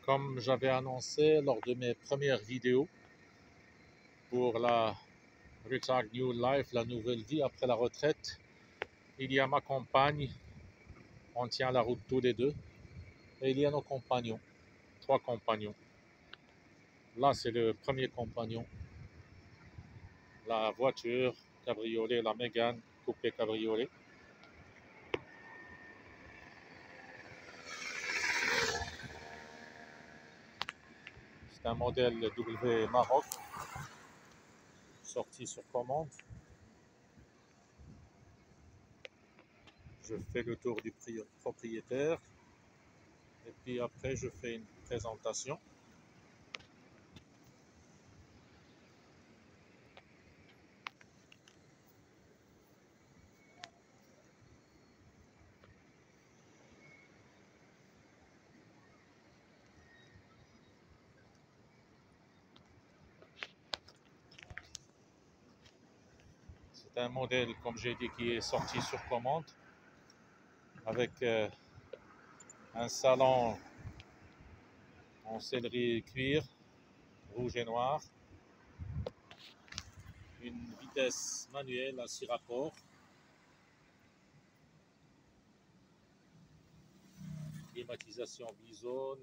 Comme j'avais annoncé lors de mes premières vidéos pour la Retired New Life, la nouvelle vie après la retraite, il y a ma compagne, on tient la route tous les deux, et il y a nos compagnons, 3 compagnons. Là, c'est le premier compagnon, la voiture cabriolet, la Mégane coupé cabriolet. C'est un modèle W Maroc, sorti sur commande. Je fais le tour du propriétaire et puis après je fais une présentation. C'est un modèle, comme j'ai dit, qui est sorti sur commande avec un salon en sellerie cuir, rouge et noir, une vitesse manuelle à 6 rapports, climatisation Bizone,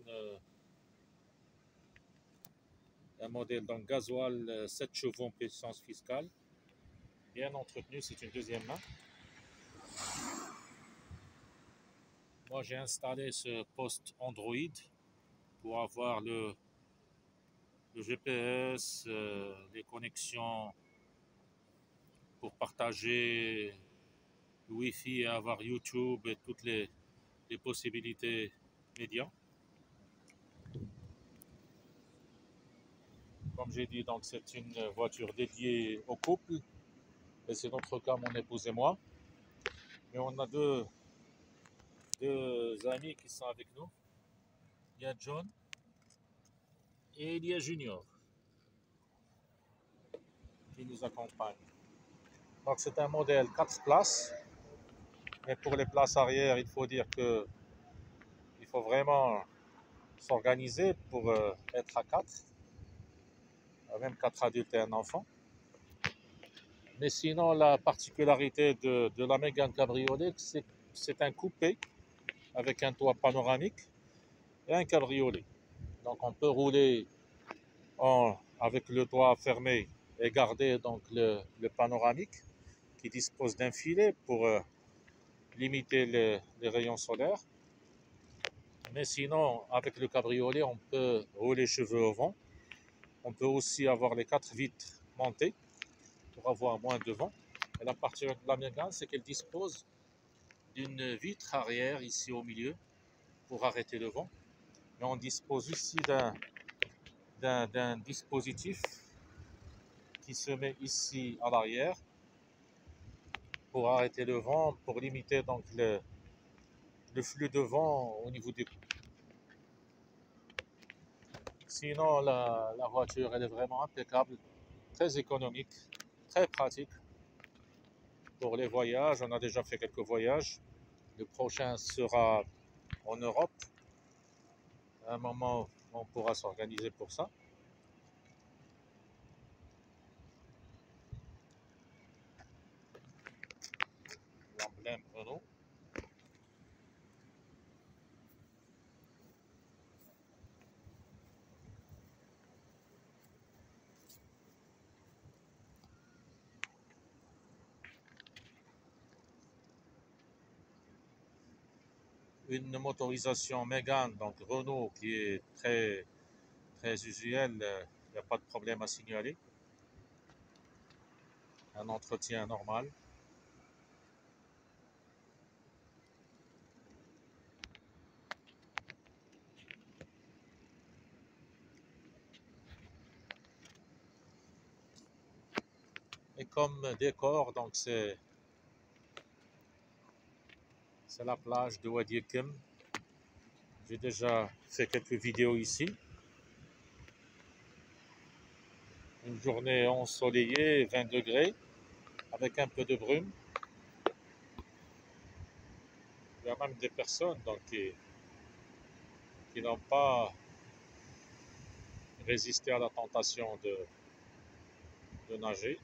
un modèle dans gasoil 7 chevaux en puissance fiscale, bien entretenu, c'est une deuxième main. Moi j'ai installé ce poste Android pour avoir le GPS, les connexions pour partager le Wi-Fi et avoir YouTube et toutes les possibilités médias. Comme j'ai dit, donc c'est une voiture dédiée au couple, et c'est notre cas, mon épouse et moi. Et on a deux amis qui sont avec nous. Il y a John et il y a Junior qui nous accompagnent. Donc c'est un modèle 4 places, mais pour les places arrière, il faut dire que il faut vraiment s'organiser pour être à 4, même 4 adultes et un enfant. Mais sinon, la particularité de la Mégane Cabriolet, c'est un coupé avec un toit panoramique et un cabriolet. Donc on peut rouler avec le toit fermé et garder donc le panoramique qui dispose d'un filet pour limiter les rayons solaires. Mais sinon, avec le cabriolet, on peut rouler cheveux au vent. On peut aussi avoir les 4 vitres montées pour avoir moins de vent. Et la particularité de la Mégane, c'est qu'elle dispose d'une vitre arrière ici au milieu pour arrêter le vent. Mais on dispose aussi d'un dispositif qui se met ici à l'arrière pour arrêter le vent, pour limiter donc le flux de vent au niveau des... Sinon, la voiture, elle est vraiment impeccable, très économique, très pratique pour les voyages. On a déjà fait quelques voyages. Le prochain sera en Europe. À un moment, on pourra s'organiser pour ça. L'emblème Renault. Une motorisation Mégane, donc Renault, qui est très, très usuelle, il n'y a pas de problème à signaler. Un entretien normal. Et comme décor, donc c'est la plage de Wadi Kim. J'ai déjà fait quelques vidéos ici. Une journée ensoleillée, 20 degrés, avec un peu de brume. Il y a même des personnes donc, qui n'ont pas résister à la tentation de nager.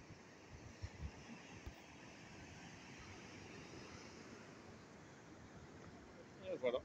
Et voilà.